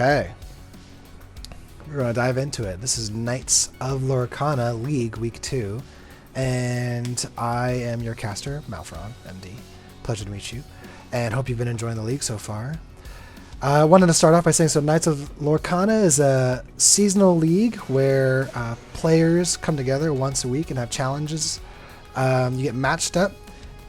Okay, we're going to dive into it. This is Knights of Lorcana League Week 2, and I am your caster, Malfron, MD. Pleasure to meet you, and hope you've been enjoying the league so far. I wanted to start off by saying, so Knights of Lorcana is a seasonal league where players come together once a week and have challenges. You get matched up,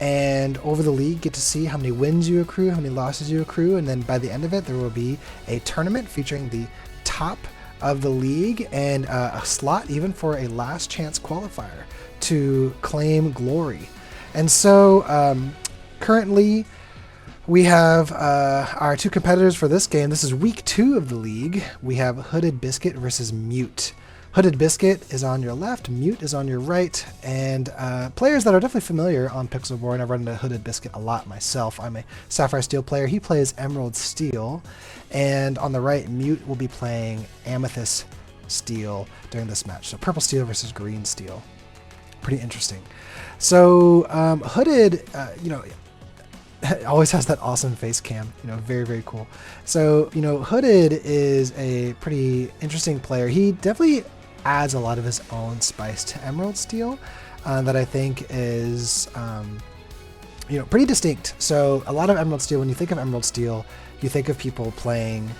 and over the league get to see how many wins you accrue, how many losses you accrue, and then by the end of it there will be a tournament featuring the top of the league and a slot even for a last chance qualifier to claim glory. And so currently we have our two competitors for this game. This is week 2 of the league. We have Hooded Biscuit versus Mute. Hooded Biscuit is on your left, Mute is on your right, and players that are definitely familiar on Pixelboard. I've run into Hooded Biscuit a lot myself. I'm a Sapphire Steel player. He plays Emerald Steel, and on the right, Mute will be playing Amethyst Steel during this match. So Purple Steel versus Green Steel. Pretty interesting. So Hooded, always has that awesome face cam, very, very cool. So, Hooded is a pretty interesting player. He definitely adds a lot of his own spice to Emerald Steel that I think is, pretty distinct. So a lot of Emerald Steel, when you think of Emerald Steel, you think of people playing,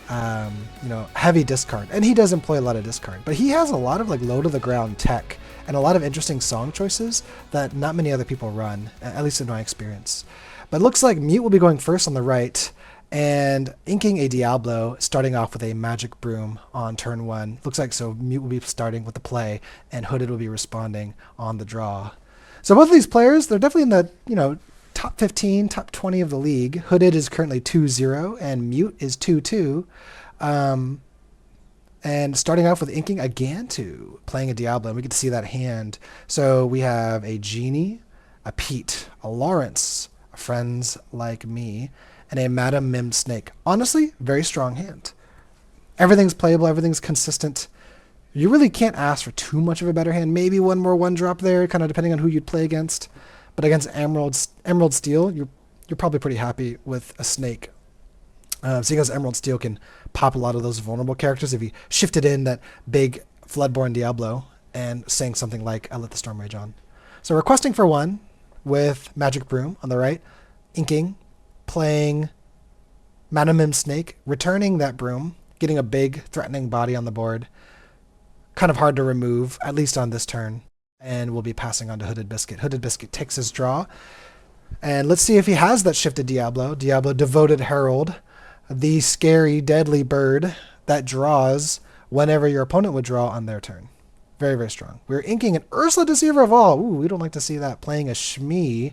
heavy discard. And he does employ a lot of discard. But he has a lot of low to the ground tech and a lot of interesting song choices that not many other people run, at least in my experience. But it looks like Mute will be going first on the right and inking a Diablo, starting off with a Magic Broom on turn 1. Looks like so Mute will be starting with the play and Hooded will be responding on the draw. So both of these players, they're definitely in the, top 15, top 20 of the league. Hooded is currently 2-0 and Mute is 2-2. And starting off with inking a Gantu, playing a Diablo, and we get to see that hand. So we have a Genie, a Pete, a Lawrence, Friends Like Me, and a Madam Mim Snake. Honestly, very strong hand. Everything's playable, everything's consistent. You really can't ask for too much of a better hand. Maybe one more 1-drop there, kind of depending on who you'd play against. But against Emerald Steel, you're probably pretty happy with a Snake. Seeing as Emerald Steel can pop a lot of those vulnerable characters if you shifted in that big Floodborn Diablo and sang something like I Let the Storm Rage On. So requesting for 1 with Magic Broom on the right, inking, playing Madam Mim Snake, returning that broom, getting a big threatening body on the board. Kind of hard to remove, at least on this turn. And we'll be passing on to Hooded Biscuit. Hooded Biscuit takes his draw. And let's see if he has that shifted Diablo. Diablo Devoted Herald, the scary, deadly bird that draws whenever your opponent would draw on their turn. Very, very strong. We're inking an Ursula Deceiver of All. Ooh, we don't like to see that. Playing a Shmee.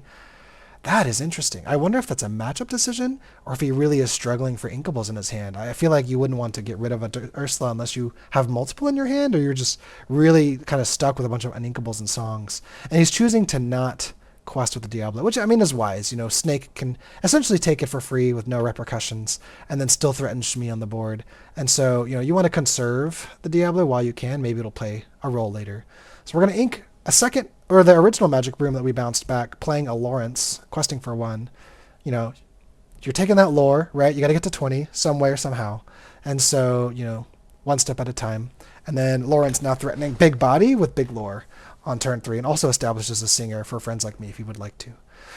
That is interesting. I wonder if that's a matchup decision or if he really is struggling for inkables in his hand. I feel like you wouldn't want to get rid of a Ursula unless you have multiple in your hand or you're just really kind of stuck with a bunch of uninkables and songs. And he's choosing to not quest with the Diablo, which I mean is wise. Snake can essentially take it for free with no repercussions and then still threaten Shmee on the board. And so, you want to conserve the Diablo while you can. Maybe it'll play a role later. So we're going to ink a second, or the original Magic Broom that we bounced back, playing a Lawrence, questing for 1. You're taking that lore, right? You got to get to 20 some way or somehow. And so, one step at a time. And then Lawrence now threatening big body with big lore on turn 3, and also establishes a singer for Friends Like Me if you would like to.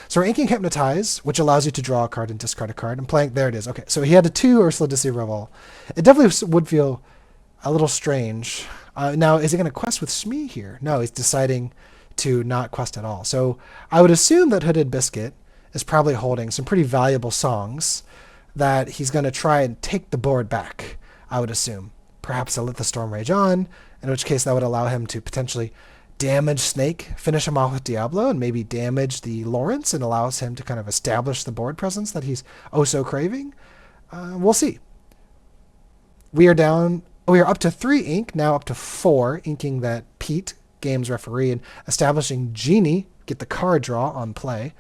So we're inking Hypnotize, which allows you to draw a card and discard a card. And playing, there it is. Okay, so he had a 2 Ursula Deceiver of All. It definitely would feel a little strange. Now, is he going to quest with Shmee here? No, he's deciding to not quest at all. So I would assume that Hooded Biscuit is probably holding some pretty valuable songs that he's going to try and take the board back, I would assume. Perhaps I Let the Storm Rage On, in which case that would allow him to potentially damage Snake, finish him off with Diablo, and maybe damage the Lawrence and allows him to kind of establish the board presence that he's oh so craving. We'll see. We are up to 3 ink, now up to 4, inking that Pete, game's referee, and establishing Genie, get the card draw on play.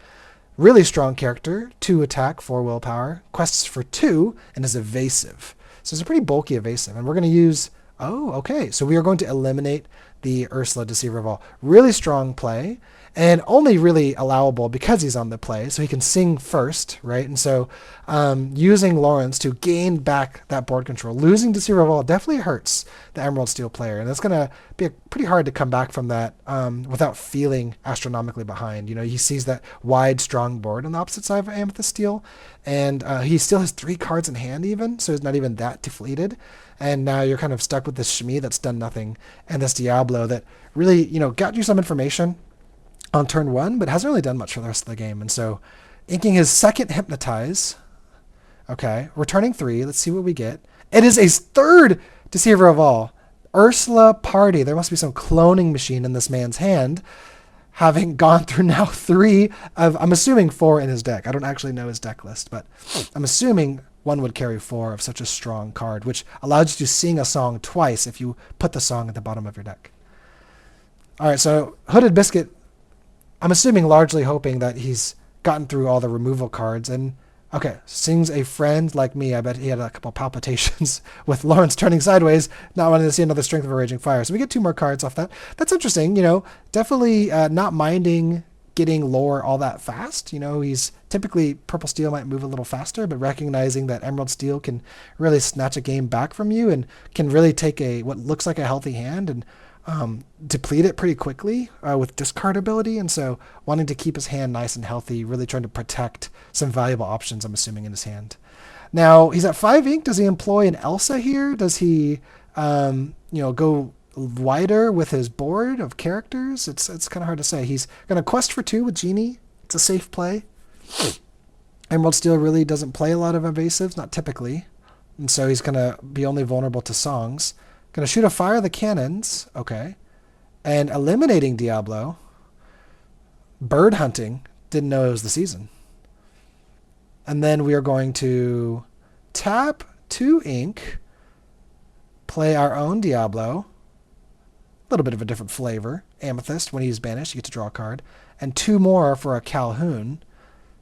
Really strong character, 2 attack, 4 willpower, quests for 2, and is evasive. So it's a pretty bulky evasive, and we're going to use, so we are going to eliminate the Ursula Deceiver of All. Really strong play, and only really allowable because he's on the play, so he can sing first, right? And so using Lawrence to gain back that board control. Losing Deceiver of All definitely hurts the Emerald Steel player, and it's going to be pretty hard to come back from that without feeling astronomically behind. You know, he sees that wide, strong board on the opposite side of Amethyst Steel, and he still has 3 cards in hand even, so he's not even that deflated. And now you're kind of stuck with this Shmi that's done nothing, and this Diablo that really, you know, got you some information on turn 1, but hasn't really done much for the rest of the game. And so inking his second Hypnotize. Okay, returning 3. Let's see what we get. It is a third Deceiver of All. Ursula Party. There must be some cloning machine in this man's hand, having gone through now 3 of, I'm assuming 4 in his deck. I don't actually know his deck list, but I'm assuming one would carry 4 of such a strong card, which allows you to sing a song twice if you put the song at the bottom of your deck. All right, so Hooded Biscuit, I'm assuming largely hoping that he's gotten through all the removal cards and, okay, sings A Friend Like Me. I bet he had a couple palpitations with Lawrence turning sideways, not wanting to see another Strength of a Raging Fire. So we get 2 more cards off that. That's interesting, you know, definitely not minding getting lore all that fast. You know, he's typically Purple Steel might move a little faster, but recognizing that Emerald Steel can really snatch a game back from you and can really take a what looks like a healthy hand and deplete it pretty quickly with discard ability. And so wanting to keep his hand nice and healthy, really trying to protect some valuable options, I'm assuming, in his hand. Now, he's at 5 ink. Does he employ an Elsa here? Does he, you know, go wider with his board of characters? It's kind of hard to say. He's going to quest for 2 with Genie. It's a safe play. Emerald Steel really doesn't play a lot of evasives, not typically. And so he's going to be only vulnerable to songs. Going to shoot a Fire the Cannons. Okay. And eliminating Diablo. Bird hunting. Didn't know it was the season. And then we are going to tap 2 ink. Play our own Diablo. A little bit of a different flavor. Amethyst, when he's banished, you get to draw a card. And 2 more for a Calhoun.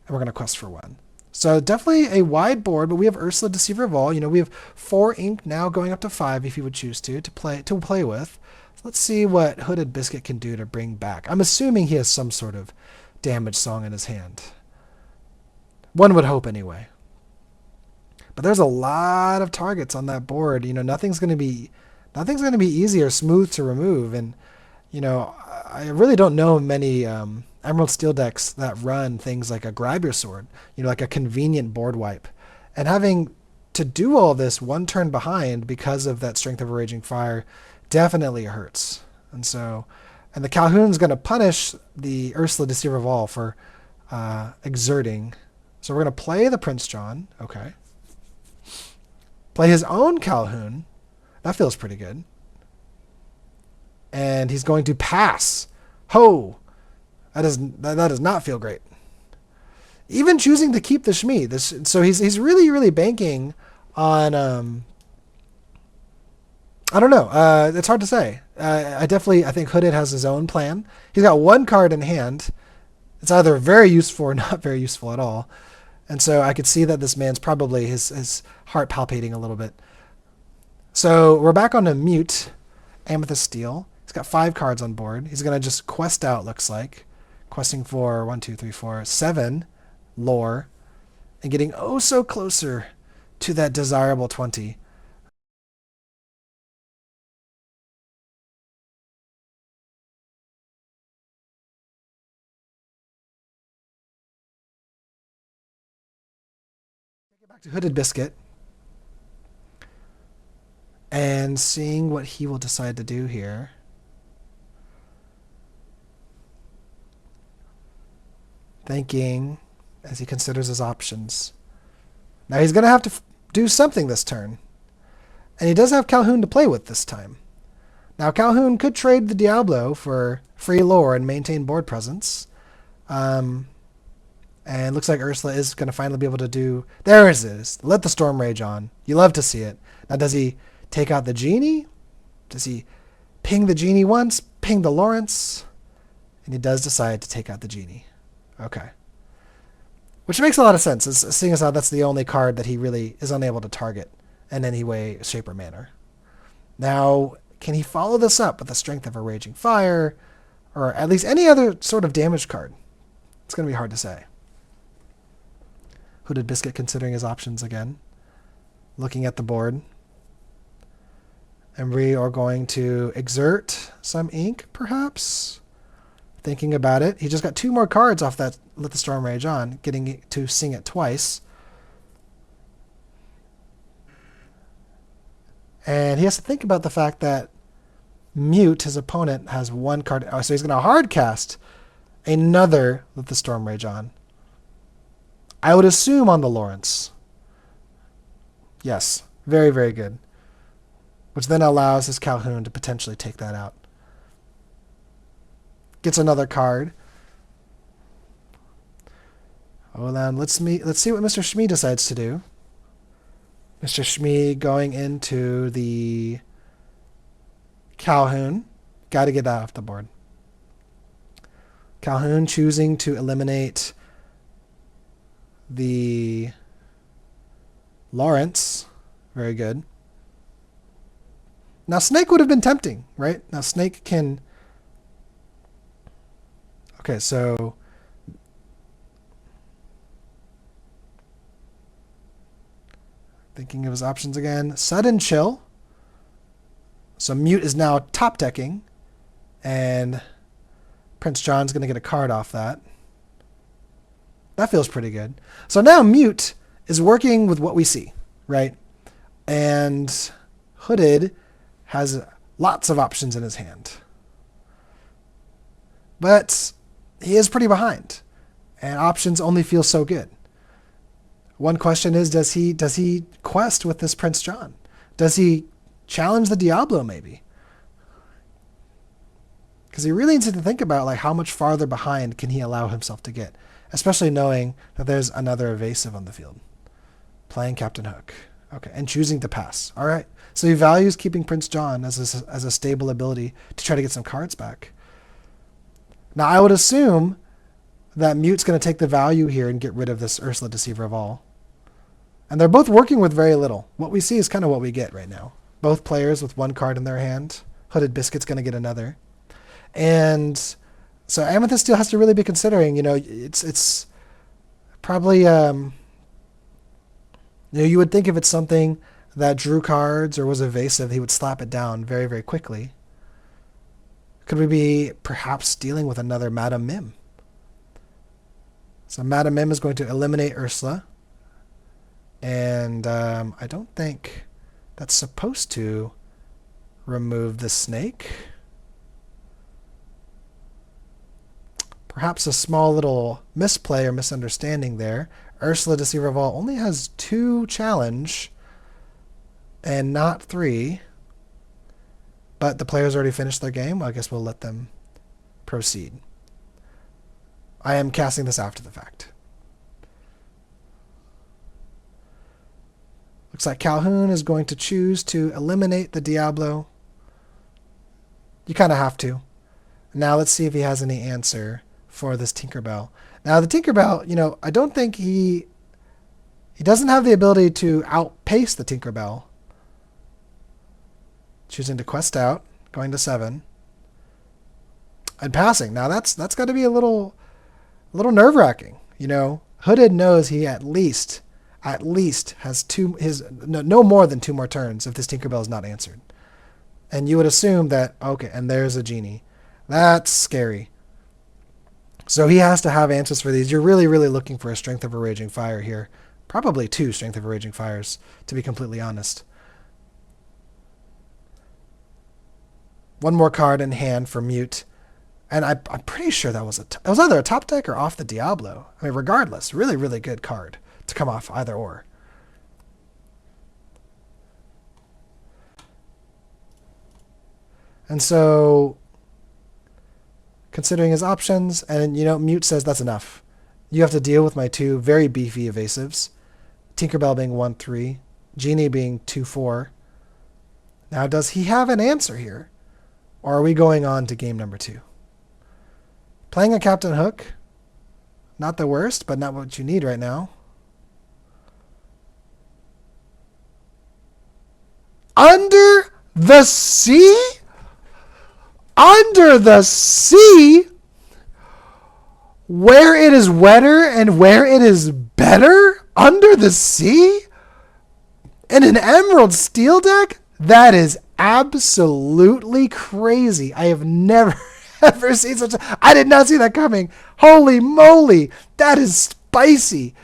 And we're going to quest for 1. So definitely a wide board, but we have Ursula Deceiver of All. You know, we have 4 ink now going up to 5 if you would choose to play with. So let's see what Hooded Biscuit can do to bring back. I'm assuming he has some sort of damage song in his hand. One would hope anyway. But there's a lot of targets on that board. You know, nothing's going to be easy or smooth to remove. And, you know, I really don't know many Emerald Steel decks that run things like a Grab Your Sword, you know, like a convenient board wipe. And having to do all this 1 turn behind because of that Strength of a Raging Fire definitely hurts. And so, and the Calhoun's going to punish the Ursula Deceiver of All for exerting. So we're going to play the Prince John. Okay. Play his own Calhoun. That feels pretty good. And he's going to pass. Ho! That does not feel great. Even choosing to keep the Shmi. So he's really, really banking on... I don't know. It's hard to say. I think Hooded has his own plan. He's got 1 card in hand. It's either very useful or not very useful at all. And so I could see that this man's probably his heart palpitating a little bit. So we're back on a mute Amethyst Steel. He's got 5 cards on board. He's going to just quest out, looks like. Questing for 1, 2, 3, 4, 7 lore. And getting oh so closer to that desirable 20. Get back to Hooded Biscuit. And seeing what he will decide to do here. Thinking as he considers his options. Now he's going to have to do something this turn. And he does have Calhoun to play with this time. Now Calhoun could trade the Diablo for free lore and maintain board presence. And it looks like Ursula is going to finally be able to do... There it is. Let the storm rage on. You love to see it. Now does he take out the Genie? Does he ping the Genie once? Ping the Lawrence? And he does decide to take out the Genie. Okay. Which makes a lot of sense, seeing as how that's the only card that he really is unable to target in any way, shape, or manner. Now, Can he follow this up with the Strength of a Raging Fire, or at least any other sort of damage card? It's going to be hard to say. Hooded Biscuit considering his options again. Looking at the board. And we are going to exert some ink, perhaps? Thinking about it. He just got 2 more cards off that Let the Storm Rage On, getting to sing it twice. And he has to think about the fact that Mute, his opponent, has 1 card. Oh, so he's going to hard cast another Let the Storm Rage On. I would assume on the Lawrence. Yes, very, very good. Which then allows his Calhoun to potentially take that out. Gets another card. Oh, then let's see what Mr. Shmee decides to do. Mr. Shmee going into the Calhoun. Got to get that off the board. Calhoun choosing to eliminate the Lawrence. Very good. Now, Snake would have been tempting, right? Now, Snake can... Okay, so... Thinking of his options again. Sudden Chill. So Mute is now top decking. And Prince John's going to get a card off that. That feels pretty good. So now Mute is working with what we see, right? And Hooded has lots of options in his hand. But he is pretty behind. And options only feel so good. One question is, does he quest with this Prince John? Does he challenge the Diablo maybe? Because he really needs to think about like how much farther behind can he allow himself to get, especially knowing that there's another evasive on the field. Playing Captain Hook. Okay, and choosing to pass. All right. So he values keeping Prince John as a stable ability to try to get some cards back. Now I would assume that Mute's going to take the value here and get rid of this Ursula Deceiver of All. And they're both working with very little. What we see is kind of what we get right now. Both players with 1 card in their hand. Hooded Biscuit's going to get another. And so Amethyst still has to really be considering, it's probably, you would think if it's something that drew cards or was evasive, he would slap it down very, very quickly. Could we be perhaps dealing with another Madame Mim? So Madame Mim is going to eliminate Ursula. And I don't think that's supposed to remove the Snake. Perhaps a small little misplay or misunderstanding there. Ursula Deceiver of All only has 2 challenge and not 3. But the players already finished their game. Well, I guess we'll let them proceed. I am casting this after the fact. Looks like Calhoun is going to choose to eliminate the Diablo. You kind of have to. Now let's see if he has any answer for this Tinkerbell. Now the Tinkerbell, I don't think he doesn't have the ability to outpace the Tinkerbell. Choosing to quest out, going to 7. And passing. Now that's got to be a little nerve-wracking. Hooded knows he at least has no more than 2 more turns if this Tinkerbell is not answered. And you would assume that, okay, and there's a genie. That's scary. So he has to have answers for these. You're really, really looking for a Strength of a Raging Fire here. Probably 2 Strength of a Raging Fires, to be completely honest. 1 more card in hand for Mute. And I'm pretty sure that was it was either a top deck or off the Diablo. I mean, regardless, really, really good card to come off either or. And so, considering his options, and Mute says that's enough. You have to deal with my 2 very beefy evasives. Tinkerbell being 1/3, Genie being 2/4. Now, does he have an answer here? Or are we going on to game number 2? Playing a Captain Hook, not the worst, but not what you need right now. Under The sea? Under the sea? Where it is wetter and where it is better? Under the sea? In an Emerald Steel deck? That is absolutely crazy. I have never ever seen such a... I did not see that coming. Holy moly. That is spicy.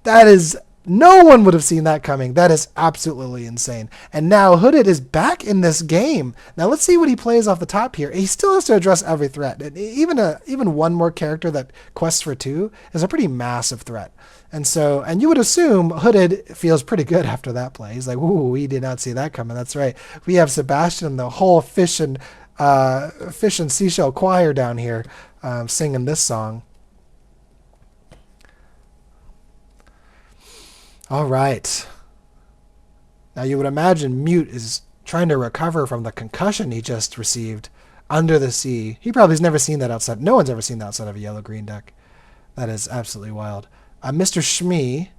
That is... No one would have seen that coming. That is absolutely insane. And now Hooded is back in this game. Now let's see what he plays off the top here. He still has to address every threat. And even one more character that quests for 2 is a pretty massive threat. And you would assume Hooded feels pretty good after that play. He's like, ooh, we did not see that coming. That's right. We have Sebastian and the whole fish and seashell choir down here singing this song. All right. Now you would imagine Mute is trying to recover from the concussion he just received under the sea. He probably has never seen that outside. No one's ever seen that outside of a yellow-green deck. That is absolutely wild. Mr. Shmee,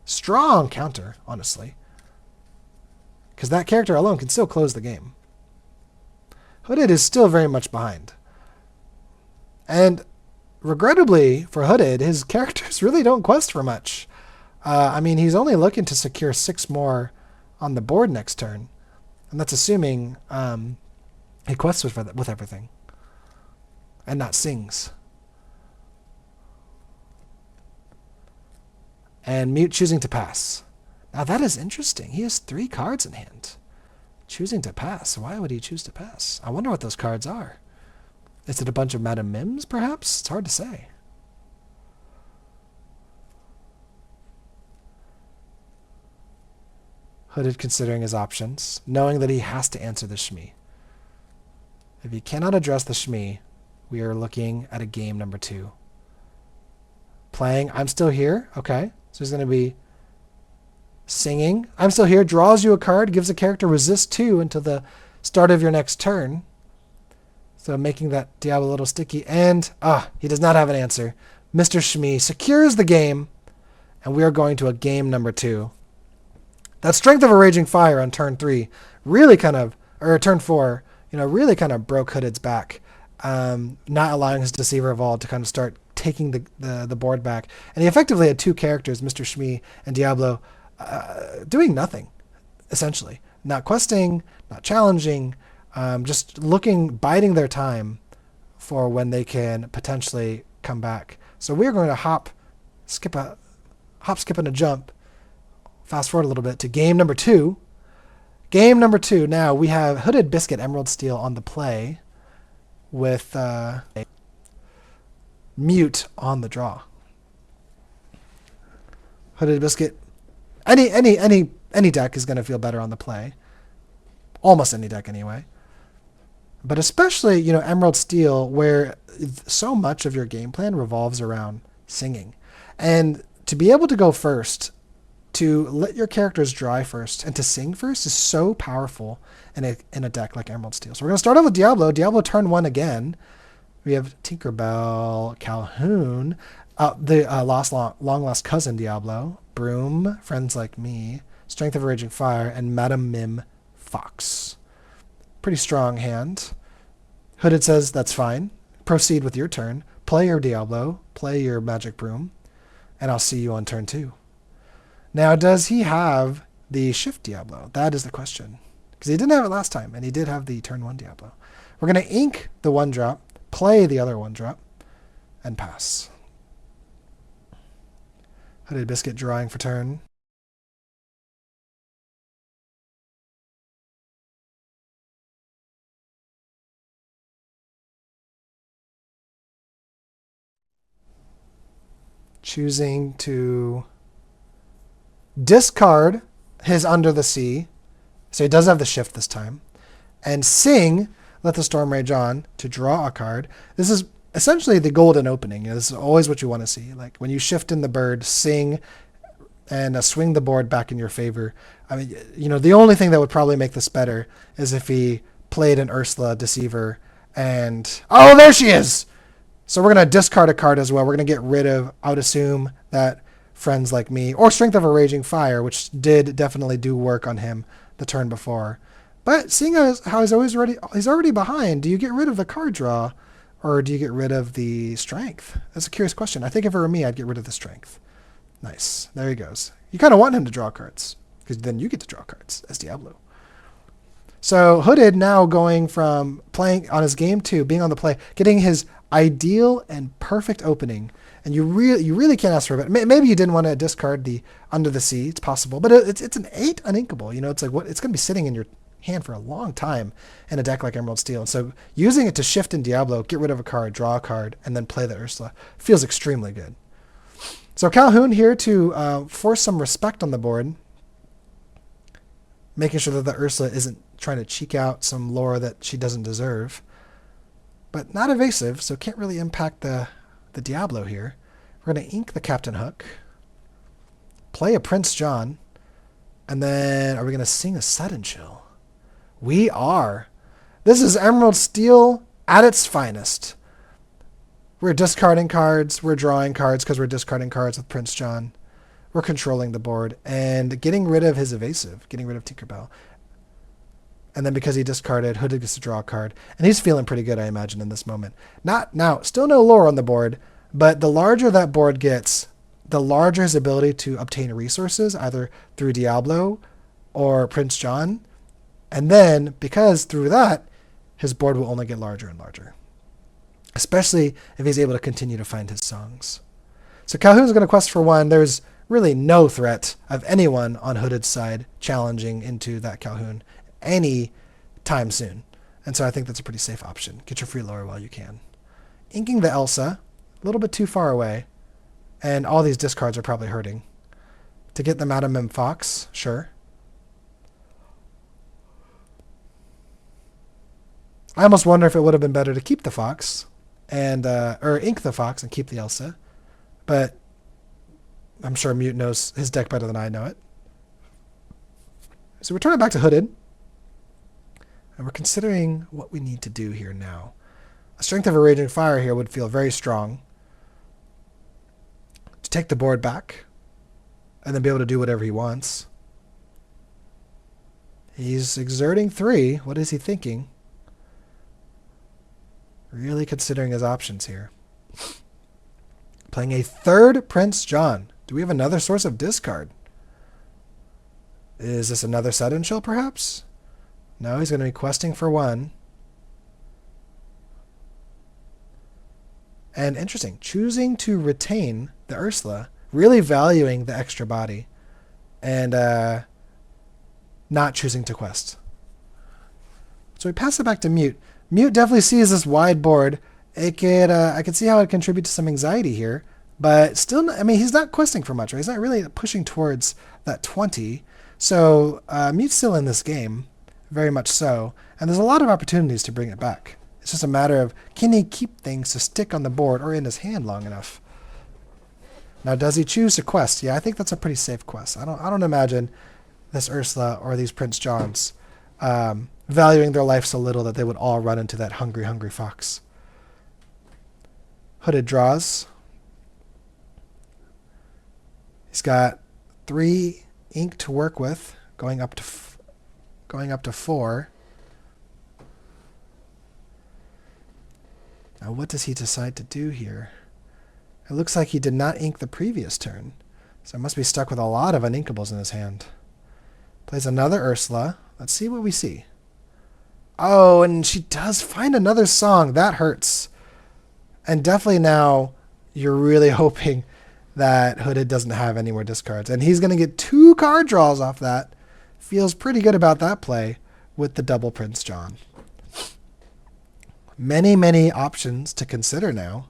strong counter, honestly. Because that character alone can still close the game. Hooded is still very much behind. And regrettably for Hooded, his characters really don't quest for much. I mean, he's only looking to secure 6 more on the board next turn. And that's assuming he quests with everything. And not sings. And Mute choosing to pass. Now that is interesting. He has 3 cards in hand. Choosing to pass. Why would he choose to pass? I wonder what those cards are. Is it a bunch of Madam Mims, perhaps? It's hard to say. Hooded considering his options, knowing that he has to answer the Shmee. If he cannot address the Shmee, we are looking at a game number 2. Playing I'm Still Here. Okay. So he's going to be singing. I'm Still Here draws you a card, gives a character resist 2 until the start of your next turn. So making that Diablo a little sticky. And he does not have an answer. Mr. Shmee secures the game, and we are going to a game number 2. That Strength of a Raging Fire on turn 3 really kind of, or turn 4, really kind of broke Hooded's back, not allowing his Deceiver Evolve to kind of start taking the board back. And he effectively had 2 characters, Mr. Shmee and Diablo, doing nothing, essentially. Not questing, not challenging, just biding their time for when they can potentially come back. So we're going to hop, skip, and a jump, fast forward a little bit to game number 2. Game number 2. Now we have Hooded, Biscuit, Emerald Steel on the play with Mute on the draw. Hooded, Biscuit. Any deck is going to feel better on the play. Almost any deck anyway. But especially, Emerald Steel, where so much of your game plan revolves around singing. And to be able to go first, to let your characters dry first, and to sing first is so powerful in a deck like Emerald Steel. So we're going to start off with Diablo. Diablo turn 1 again. We have Tinkerbell, Calhoun, the long lost cousin Diablo, Broom, Friends Like Me, Strength of a Raging Fire, and Madam Mim Fox. Pretty strong hand. Hooded says that's fine. Proceed with your turn. Play your Diablo, play your Magic Broom, and I'll see you on turn 2. Now, does he have the Shift Diablo? That is the question. Because he didn't have it last time, and he did have the turn 1 Diablo. We're going to ink the 1-drop, play the other 1-drop, and pass. Hooded Biscuit drawing for turn. Choosing to discard his Under the Sea, so he does have the Shift this time, and sing Let the Storm Rage On to draw a card. This is essentially the golden opening. This is always what you want to see. Like when you shift in the bird, sing, and swing the board back in your favor. I mean, the only thing that would probably make this better is if he played an Ursula Deceiver and... Oh, there she is! So we're going to discard a card as well. We're going to get rid of, I would assume, that Friends Like Me, or Strength of a Raging Fire, which did definitely do work on him the turn before. But seeing as how he's already behind, do you get rid of the card draw, or do you get rid of the strength? That's a curious question. I think if it were me, I'd get rid of the strength. Nice. There he goes. You kind of want him to draw cards, because then you get to draw cards as Diablo. So Hooded now going from playing on his game 2, being on the play, getting his ideal and perfect opening. And you really can't ask for it. Maybe you didn't want to discard the Under the Sea. It's possible. But it's an 8 uninkable. You know, it's like it's going to be sitting in your hand for a long time in a deck like Emerald Steel. And so using it to shift in Diablo, get rid of a card, draw a card, and then play the Ursula feels extremely good. So Calhoun here to force some respect on the board, making sure that the Ursula isn't trying to cheek out some lore that she doesn't deserve. But not evasive, so can't really impact the Diablo here. We're going to ink the Captain Hook, play a Prince John, and then are we going to sing a Sudden Chill? We are. This is Emerald Steel at its finest. We're discarding cards, we're drawing cards because we're discarding cards with Prince John. We're controlling the board and getting rid of his evasive, getting rid of Tinkerbell. And then because he discarded, Hooded gets to draw a card. And he's feeling pretty good, I imagine, in this moment. Still no lore on the board, but the larger that board gets, the larger his ability to obtain resources, either through Diablo or Prince John. And then, because through that, his board will only get larger and larger. Especially if he's able to continue to find his songs. So Calhoun's going to quest for 1. There's really no threat of anyone on Hooded's side challenging into that Calhoun any time soon. And so I think that's a pretty safe option. Get your free lore while you can. Inking the Elsa, a little bit too far away. And all these discards are probably hurting. To get the Madame M. Fox, sure. I almost wonder if it would have been better to keep the Fox, and or ink the Fox and keep the Elsa. But I'm sure Mute knows his deck better than I know it. So we're turning back to Hooded. And we're considering what we need to do here now. A Strength of a Raging Fire here would feel very strong. To take the board back, and then be able to do whatever he wants. He's exerting 3. What is he thinking? Really considering his options here. Playing a 3rd Prince John. Do we have another source of discard? Is this another Sudden Chill, perhaps? No, he's going to be questing for 1. And interesting, choosing to retain the Ursula, really valuing the extra body, and not choosing to quest. So we pass it back to Mute. Mute definitely sees this wide board. I could see how it contributes to some anxiety here, but still, I mean, he's not questing for much, right? He's not really pushing towards that 20. So Mute's still in this game, very much so, and there's a lot of opportunities to bring it back. It's just a matter of, can he keep things to stick on the board or in his hand long enough? Now, does he choose to quest? Yeah, I think that's a pretty safe quest. I don't imagine this Ursula or these Prince Johns valuing their life so little that they would all run into that hungry, hungry fox. Hooded draws. He's got 3 ink to work with, going up to 4. Now, what does he decide to do here? It looks like he did not ink the previous turn, so must be stuck with a lot of uninkables in his hand. Plays another Ursula. Let's see what we see. Oh, and she does find another song. That hurts. And definitely now you're really hoping that Hooded doesn't have any more discards. And he's going to get 2 card draws off that. Feels pretty good about that play with the double Prince John. Many, many options to consider now,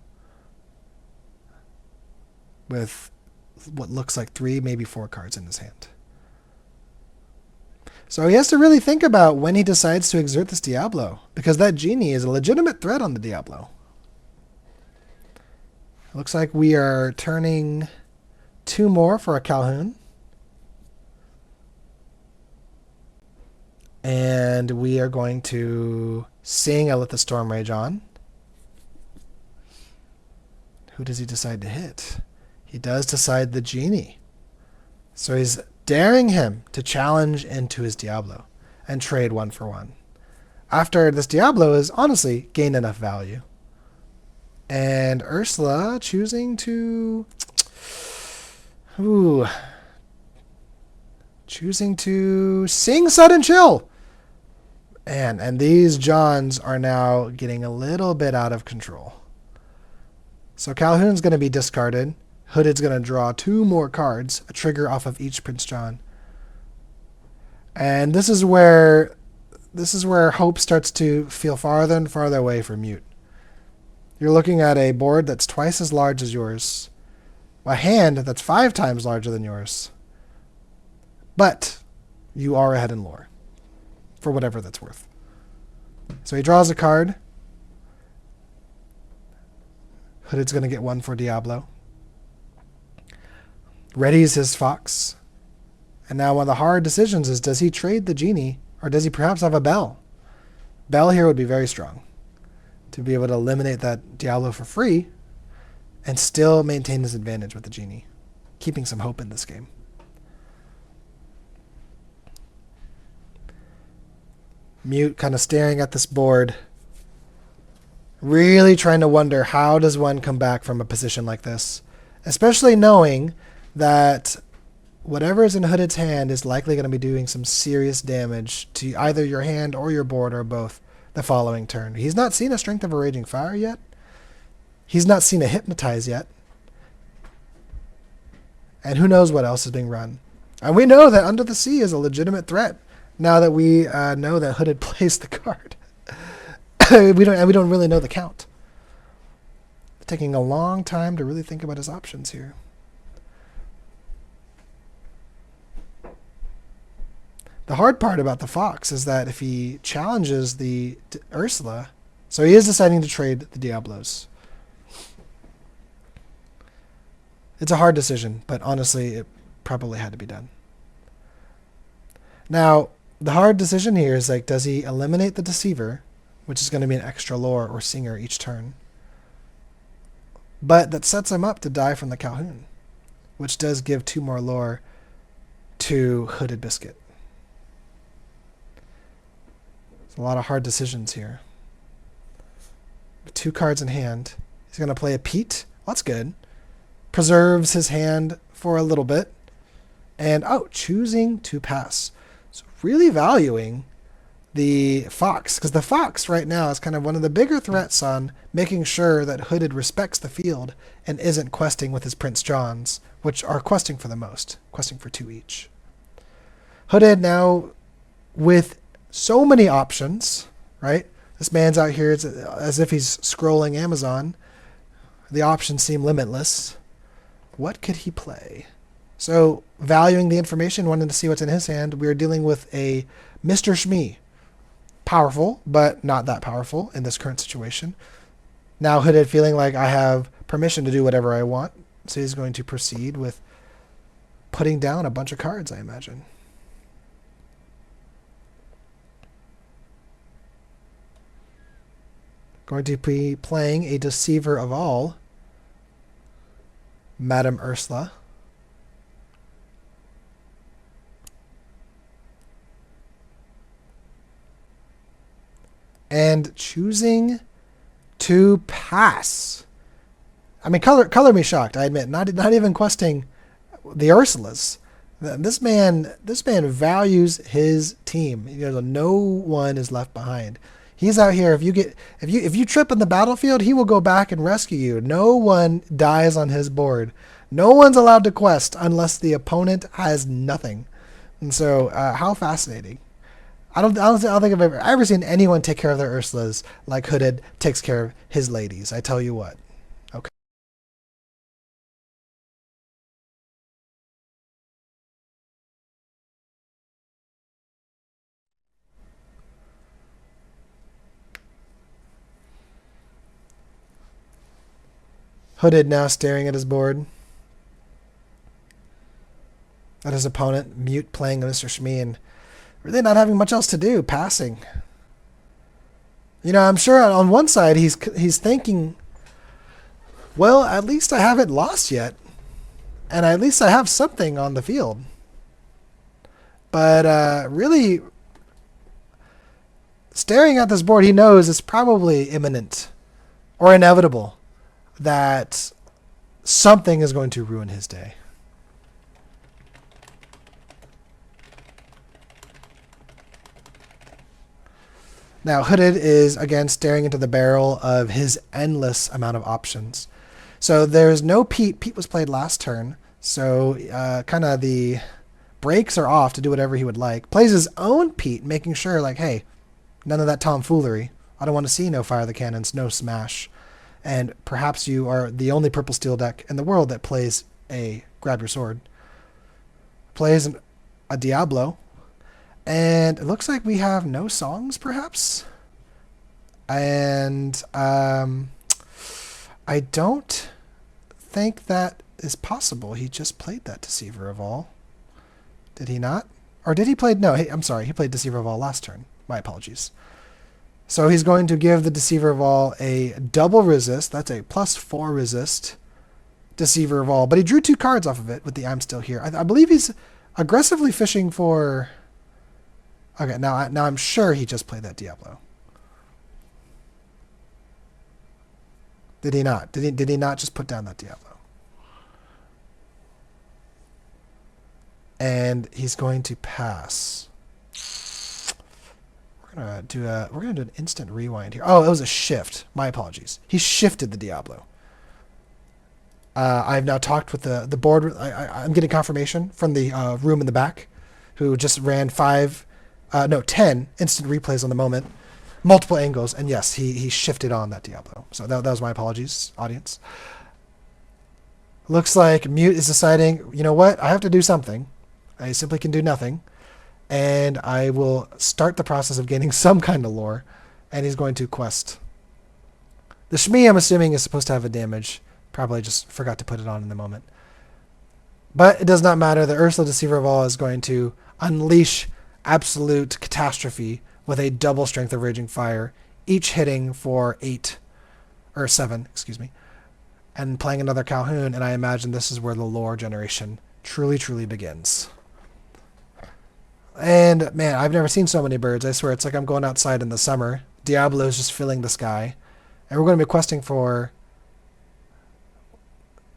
with what looks like 3, maybe 4 cards in his hand. So he has to really think about when he decides to exert this Diablo, because that genie is a legitimate threat on the Diablo. It looks like we are turning 2 more for a Calhoun. And we are going to sing I Let the Storm Rage On. Who does he decide to hit? He does decide the genie. So he's daring him to challenge into his Diablo. and trade 1-for-1. After this Diablo has honestly gained enough value. And Ursula choosing to... Ooh. Choosing to sing Sudden Chill. And these Johns are now getting a little bit out of control. So Calhoun's going to be discarded. Hooded's going to draw 2 more cards, a trigger off of each Prince John. And this is where hope starts to feel farther and farther away from Mute. You're looking at a board that's twice as large as yours, a hand that's 5 times larger than yours. But you are ahead in lore, for whatever that's worth. So he draws a card. Hooded's going to get 1 for Diablo. Readies his Fox. And now one of the hard decisions is, does he trade the Genie, or does he perhaps have a Bell? Bell here would be very strong to be able to eliminate that Diablo for free and still maintain his advantage with the Genie, keeping some hope in this game. Mute kind of staring at this board, really trying to wonder, how does one come back from a position like this? Especially knowing that whatever is in Hooded's hand is likely going to be doing some serious damage to either your hand or your board or both the following turn. He's not seen a Strength of a Raging Fire yet. He's not seen a Hypnotize yet. And who knows what else is being run. And we know that Under the Sea is a legitimate threat now that we know that Hooded plays the card. we don't really know the count. It's taking a long time to really think about his options here. The hard part about the Fox is that if he challenges the Ursula, so he is deciding to trade the Diablos. It's a hard decision, but honestly, it probably had to be done. Now, the hard decision here is, like, does he eliminate the Deceiver, which is going to be an extra lore or singer each turn? But that sets him up to die from the Calhoun, which does give 2 more lore to Hooded Biscuit. There's a lot of hard decisions here. With 2 cards in hand, he's going to play a Pete. Well, that's good. Preserves his hand for a little bit. And, choosing to pass. So really valuing the Fox, because the Fox right now is kind of one of the bigger threats on making sure that Hooded respects the field and isn't questing with his Prince Johns, which are questing for the most, questing for 2 each. Hooded now with so many options, right? This man's out here as if he's scrolling Amazon. The options seem limitless. What could he play? So, valuing the information, wanting to see what's in his hand, we are dealing with a Mr. Shmee. Powerful, but not that powerful in this current situation. Now Hooded feeling like I have permission to do whatever I want, so he's going to proceed with putting down a bunch of cards, I imagine. Going to be playing a Deceiver of All, Madame Ursula. And choosing to pass. I mean, color me shocked, I admit. Not even questing the Ursulas. This man values his team. You know, no one is left behind. He's out here. If you trip in the battlefield, he will go back and rescue you. No one dies on his board. No one's allowed to quest unless the opponent has nothing. And so, how fascinating. I don't think I've ever seen anyone take care of their Ursulas like Hooded takes care of his ladies. I tell you what. Okay. Hooded now staring at his board. At his opponent, Mute playing Mr. Shmee, and really not having much else to do, passing. You know, I'm sure on one side he's thinking, well, at least I haven't lost yet, and at least I have something on the field. But really, staring at this board, he knows it's probably imminent or inevitable that something is going to ruin his day. Now, Hooded is, again, staring into the barrel of his endless amount of options. So there's no Pete. Pete was played last turn. So kind of the brakes are off to do whatever he would like. Plays his own Pete, making sure, like, hey, none of that tomfoolery. I don't want to see no Fire the Cannons, no Smash. And perhaps you are the only purple steel deck in the world that plays a Grab Your Sword. Plays a Diablo. And it looks like we have no songs, perhaps. And I don't think that is possible. He just played that Deceiver of All. Did he not? Or did he play... No, hey, I'm sorry. He played Deceiver of All last turn. My apologies. So he's going to give the Deceiver of All a double resist. That's a +4 resist Deceiver of All. But he drew 2 cards off of it with the I'm Still Here. I believe he's aggressively fishing for... Okay, now I'm sure he just played that Diablo. Did he not? Did he not just put down that Diablo? And he's going to pass. We're gonna do an instant rewind here. Oh, it was a shift. My apologies. He shifted the Diablo. I've now talked with the board. I'm getting confirmation from the room in the back, who just ran 10 instant replays on the moment, multiple angles, and yes, he shifted on that Diablo. So that was my apologies, audience. Looks like Mute is deciding, you know what, I have to do something. I simply can do nothing, and I will start the process of gaining some kind of lore, and he's going to quest. The Shmi, I'm assuming, is supposed to have a damage. Probably just forgot to put it on in the moment. But it does not matter. The Ursula Deceiver of All is going to unleash absolute catastrophe with a double strength of Raging Fire, each hitting for 7, and playing another Calhoun, and I imagine this is where the lore generation truly begins. And man, I've never seen so many birds. I swear, it's like I'm going outside in the summer. Diablo is just filling the sky, and we're going to be questing for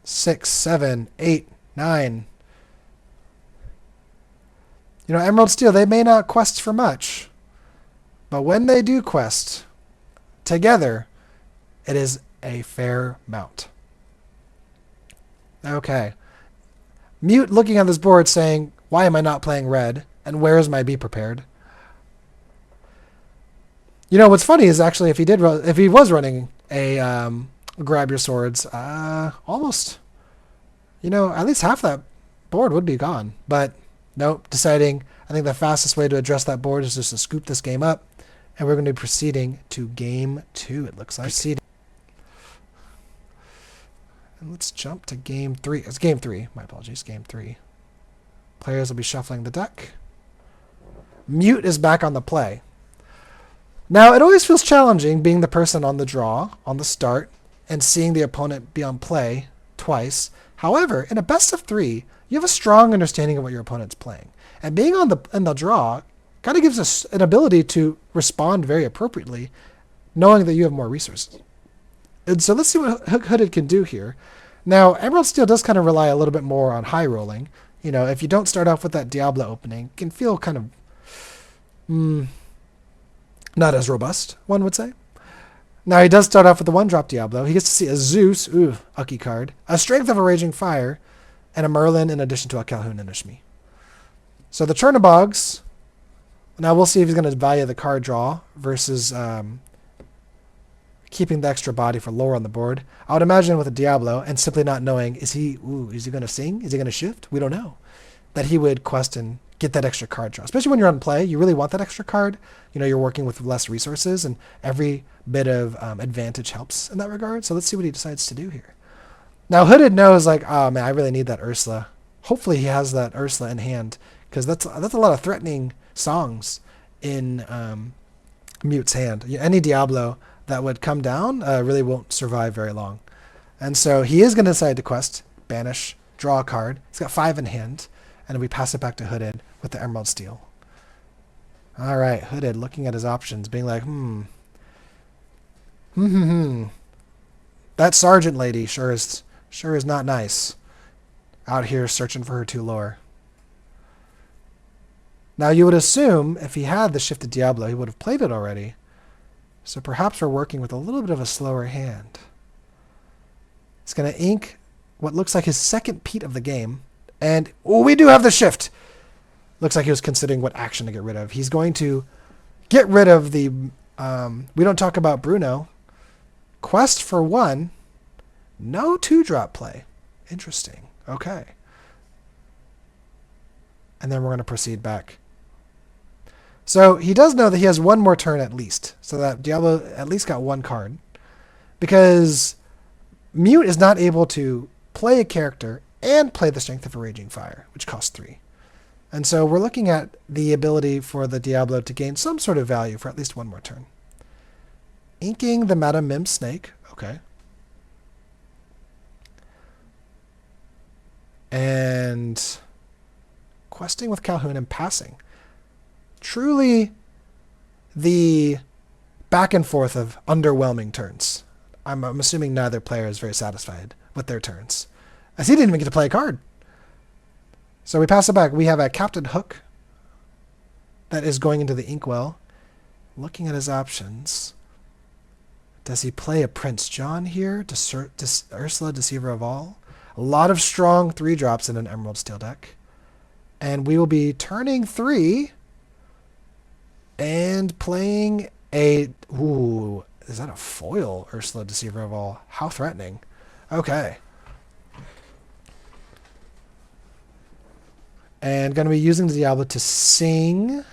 6, 7, 8, 9. You know, Emerald Steel, they may not quest for much, but when they do quest together, it is a fair mount. Okay. Mute looking at this board saying, why am I not playing red? And where is my Be Prepared? You know, what's funny is actually if he was running a Grab Your Swords, almost, you know, at least half that board would be gone. But nope, deciding I think the fastest way to address that board is just to scoop this game up. And we're going to be proceeding to game 2, it looks like. And let's jump to game 3. It's game 3. My apologies, game 3. Players will be shuffling the deck. Mute is back on the play. Now, it always feels challenging being the person on the draw, on the start, and seeing the opponent be on play twice. However, in a best of 3, you have a strong understanding of what your opponent's playing. And being in the draw kind of gives us an ability to respond very appropriately, knowing that you have more resources. And so let's see what Hooded can do here. Now, Emerald Steel does kind of rely a little bit more on high rolling. You know, if you don't start off with that Diablo opening, it can feel kind of not as robust, one would say. Now, he does start off with the 1-drop Diablo. He gets to see a Zeus, Ucky card, a Strength of a Raging Fire, and a Merlin in addition to a Calhoun and a Shmi. So the Chernobygs, now we'll see if he's going to value the card draw versus keeping the extra body for lore on the board. I would imagine with a Diablo and simply not knowing, is he going to sing? Is he going to shift? We don't know. That he would quest and get that extra card draw. Especially when you're on play, you really want that extra card. You know, you're working with less resources, and every bit of advantage helps in that regard. So let's see what he decides to do here. Now, Hooded knows, like, oh man, I really need that Ursula. Hopefully he has that Ursula in hand, because that's a lot of threatening songs in Mute's hand. Any Diablo that would come down really won't survive very long. And so he is going to decide to quest, banish, draw a card. He's got 5 in hand, and then we pass it back to Hooded with the Emerald Steel. All right, Hooded looking at his options, being like, that sergeant lady sure is not nice. Out here searching for her two lore. Now you would assume if he had the shifted Diablo, he would have played it already. So perhaps we're working with a little bit of a slower hand. He's going to ink what looks like his second Pete of the game. And we do have the shift. Looks like he was considering what action to get rid of. He's going to get rid of the... we don't talk about Bruno. Quest for 1. No 2-drop play. Interesting. Okay. And then we're going to proceed back. So he does know that he has one more turn at least. So that Diablo at least got one card. Because Mute is not able to play a character and play the Strength of a Raging Fire, which costs 3. And so we're looking at the ability for the Diablo to gain some sort of value for at least one more turn. Inking the Madame Mim Snake. Okay. And questing with Calhoun and passing. Truly the back and forth of underwhelming turns. I'm assuming neither player is very satisfied with their turns, as he didn't even get to play a card. So we pass it back. We have a Captain Hook that is going into the Inkwell. Looking at his options. Does he play a Prince John here? Ursula, Deceiver of All? A lot of strong 3-drops in an Emerald Steel deck. And we will be turning 3 and playing a... Ooh, is that a foil Ursula, Deceiver of All? How threatening. Okay. And going to be using the Diablo to sing.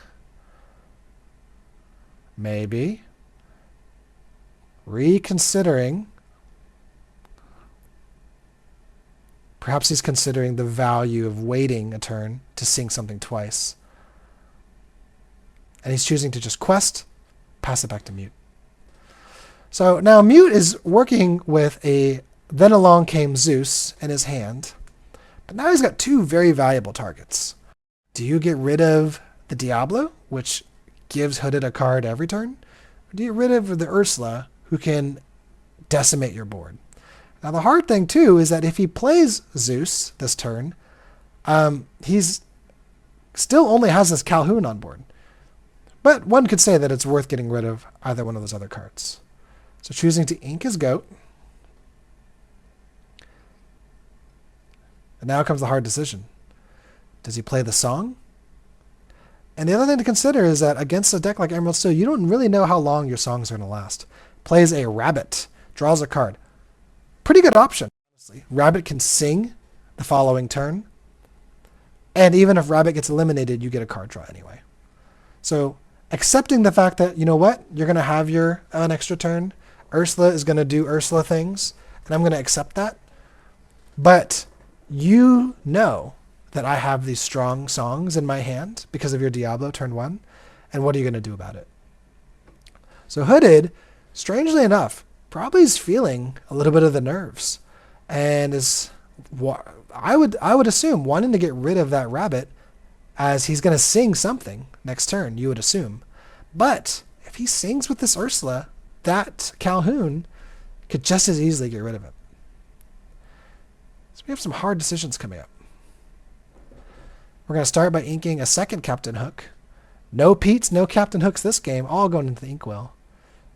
Maybe. Reconsidering. Perhaps he's considering the value of waiting a turn to sing something twice. And he's choosing to just quest, pass it back to Mute. So now Mute is working with a Then Along Came Zeus in his hand. But now he's got 2 very valuable targets. Do you get rid of the Diablo, which gives Hooded a card every turn? Or do you get rid of the Ursula, who can decimate your board? Now the hard thing too is that if he plays Zeus this turn, he's still only has this Calhoun on board. But one could say that it's worth getting rid of either one of those other cards. So choosing to ink his goat. And now comes the hard decision. Does he play the song? And the other thing to consider is that against a deck like Emerald Steel, you don't really know how long your songs are going to last. Plays a rabbit, draws a card. Pretty good option, honestly. Rabbit can sing the following turn. And even if Rabbit gets eliminated, you get a card draw anyway. So accepting the fact that, you know what, you're going to have an extra turn. Ursula is going to do Ursula things, and I'm going to accept that. But you know that I have these strong songs in my hand because of your Diablo turn 1, and what are you going to do about it? So Hooded, strangely enough, probably is feeling a little bit of the nerves, and is, I would assume, wanting to get rid of that rabbit, as he's going to sing something next turn, you would assume. But if he sings with this Ursula, that Calhoun could just as easily get rid of it. So we have some hard decisions coming up. We're going to start by inking a second Captain Hook. No Pete's, no Captain Hooks this game, all going into the Inkwell.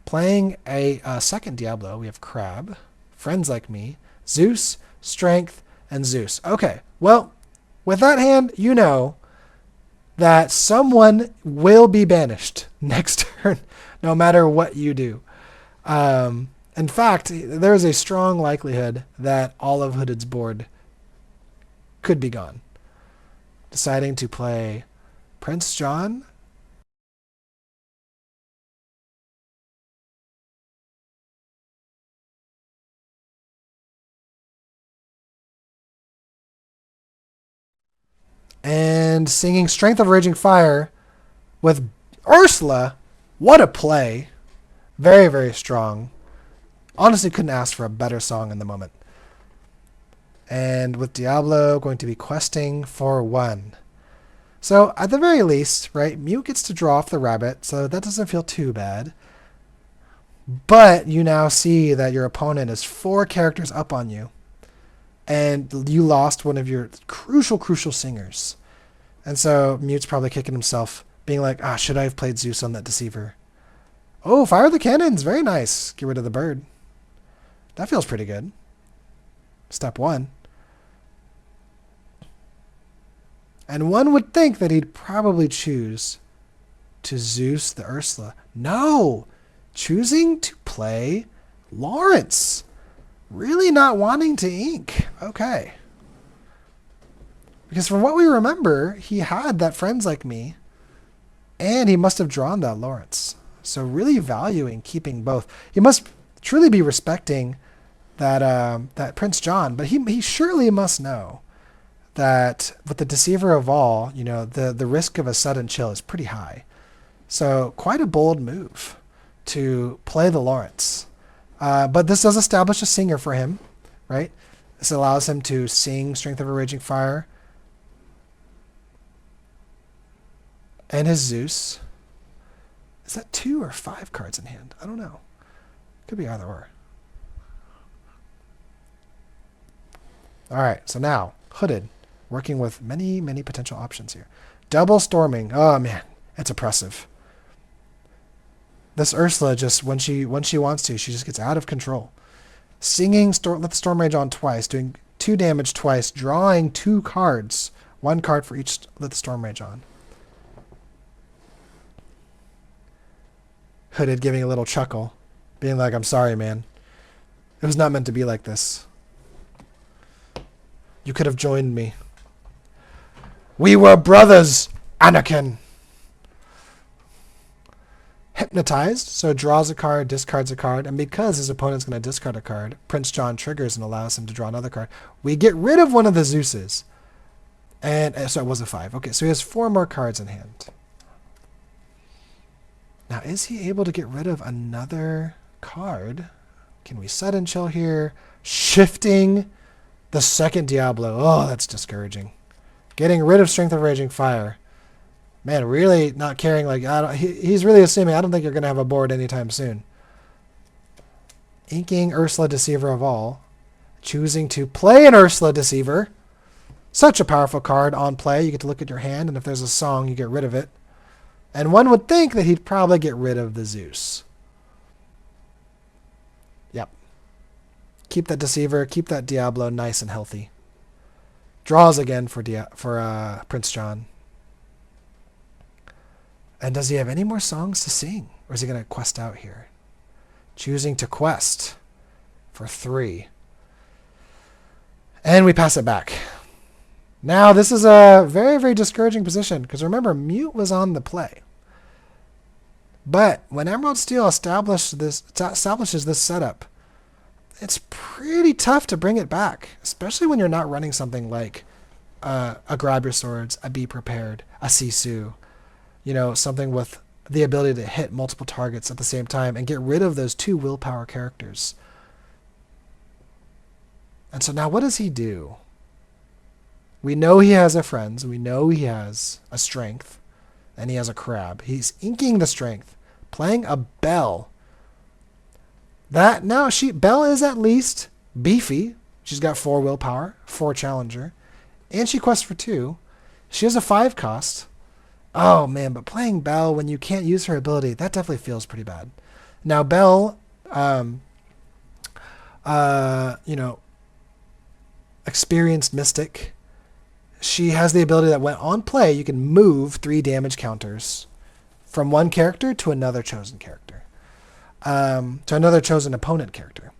Playing a second Diablo, we have Crab, Friends Like Me, Zeus, Strength, and Zeus. Okay, well, with that hand, you know that someone will be banished next turn, no matter what you do. In fact, there is a strong likelihood that all of Hooded's board could be gone. Deciding to play Prince John. And singing Strength of Raging Fire with Ursula. What a play. Very, very strong. Honestly, couldn't ask for a better song in the moment. And with Diablo going to be questing for 1. So at the very least, right, Mute gets to draw off the rabbit, so that doesn't feel too bad. But you now see that your opponent is 4 characters up on you, and you lost one of your crucial singers. And so Mute's probably kicking himself, being like, should I have played Zeus on that Deceiver? Oh, fire the cannons. Very nice. Get rid of the bird. That feels pretty good. Step 1. And one would think that he'd probably choose to Zeus the Ursula. No! Choosing to play Lawrence. Really not wanting to ink. Okay. Because from what we remember, he had that Friends Like Me, and he must have drawn that Lawrence. So really valuing keeping both. He must truly be respecting that Prince John, but he surely must know that with the Deceiver of All, the risk of a sudden chill is pretty high. So quite a bold move to play the Lawrence. But this does establish a singer for him, right? This allows him to sing Strength of a Raging Fire and his Zeus. Is that 2 or 5 cards in hand? I don't know. Could be either or. All right, so now, Hooded, working with many potential options here. Double Storming. Oh, man, it's oppressive. This Ursula just, when she wants to, she just gets out of control. Singing, let the Storm Rage on twice, doing 2 damage twice, drawing 2 cards. 1 card for each let the Storm Rage on. Hooded giving a little chuckle, being like, I'm sorry, man. It was not meant to be like this. You could have joined me. We were brothers, Anakin. Hypnotized, so draws a card, discards a card, and because his opponent's going to discard a card, Prince John triggers and allows him to draw another card. We get rid of one of the Zeuses. And so it was a 5. Okay, so he has 4 more cards in hand. Now, is he able to get rid of another card? Can we sudden chill here? Shifting the second Diablo. Oh, that's discouraging. Getting rid of Strength of Raging Fire. Man, really not caring. Like he's really assuming, I don't think you're going to have a board anytime soon. Inking Ursula Deceiver of All. Choosing to play an Ursula Deceiver. Such a powerful card on play. You get to look at your hand, and if there's a song, you get rid of it. And one would think that he'd probably get rid of the Zeus. Yep. Keep that Deceiver, keep that Diablo nice and healthy. Draws again for Prince John. And does he have any more songs to sing? Or is he going to quest out here? Choosing to quest for 3. And we pass it back. Now, this is a very discouraging position, because remember, Mute was on the play. But when Emerald Steel establishes this setup, it's pretty tough to bring it back, especially when you're not running something like a Grab Your Swords, a Be Prepared, a Sisu, something with the ability to hit multiple targets at the same time and get rid of those 2 willpower characters. And so now what does he do? We know he has a Friends, we know he has a Strength, and he has a Crab. He's inking the Strength, playing a Belle. Belle is at least beefy. She's got 4 willpower, 4 challenger, and she quests for 2. She has a 5 cost. Oh man, but playing Belle when you can't use her ability, that definitely feels pretty bad. Now Belle, experienced mystic. She has the ability that when on play, you can move 3 damage counters from one character to another chosen character. To another chosen opponent character.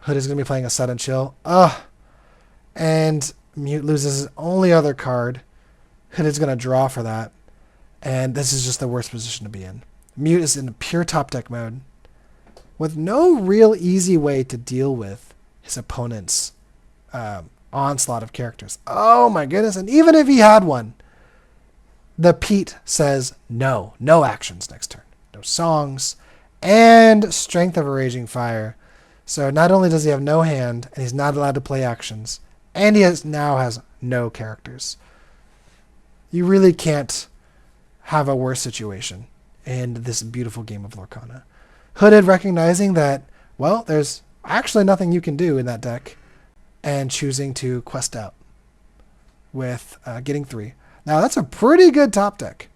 Hood is going to be playing a sudden chill. And Mute loses his only other card. Hood is going to draw for that. And this is just the worst position to be in. Mute is in pure top deck mode with no real easy way to deal with his opponent's onslaught of characters. Oh my goodness. And even if he had one, the Pete says no actions next turn. No songs and Strength of a Raging Fire. So not only does he have no hand and he's not allowed to play actions, and he now has no characters. You really can't have a worse situation in this beautiful game of Lorcana. Hooded recognizing that, well, there's actually nothing you can do in that deck, and choosing to quest out with getting 3. Now, that's a pretty good top deck.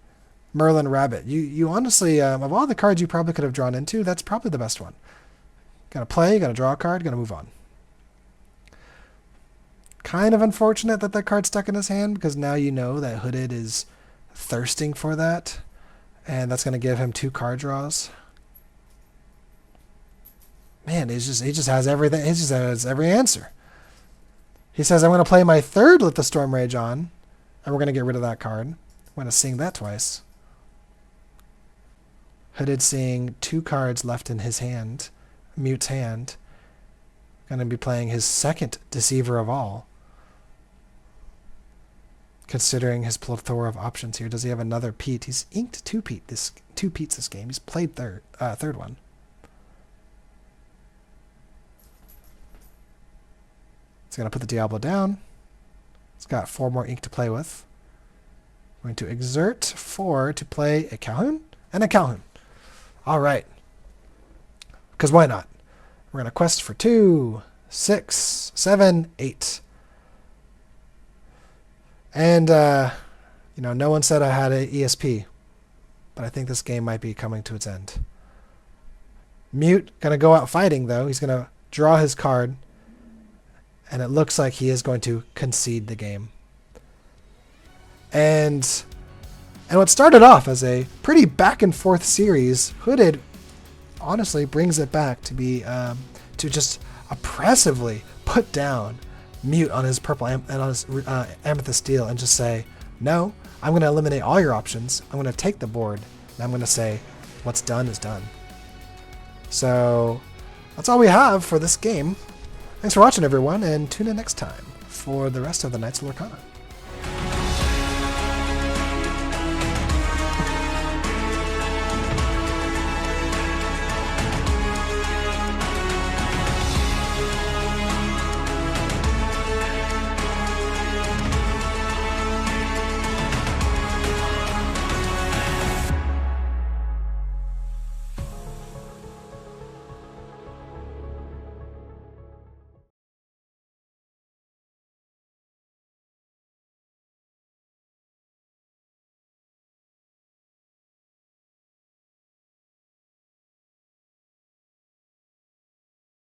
Merlin Rabbit. You honestly, of all the cards you probably could have drawn into, that's probably the best one. Got to play, got to draw a card, got to move on. Kind of unfortunate that card's stuck in his hand, because now you know that Hooded is thirsting for that, and that's going to give him 2 card draws. Man, he just has everything. He just has every answer. He says, I'm going to play my 3rd Let the Storm Rage on, and we're going to get rid of that card. I'm going to sing that twice. Hooded seeing 2 cards left in his hand, Mute's hand. Going to be playing his 2nd Deceiver of all. Considering his plethora of options here, does he have another Pete? He's inked 2 Pete's this game. He's played third one. He's going to put the Diablo down. He's got 4 more ink to play with. Going to exert 4 to play a Calhoun and a Calhoun. All right. Because why not? We're going to quest for 2, 6, 7, 8. And, no one said I had an ESP, but I think this game might be coming to its end. Mute, going to go out fighting, though. He's going to draw his card, and it looks like he is going to concede the game. And what started off as a pretty back-and-forth series, Hooded honestly brings it back to be to just oppressively put down Mute on his purple and on his amethyst steel, and just say, no, I'm going to eliminate all your options. I'm going to take the board, and I'm going to say, what's done is done. So that's all we have for this game. Thanks for watching, everyone, and tune in next time for the rest of the Knights of Lorcana.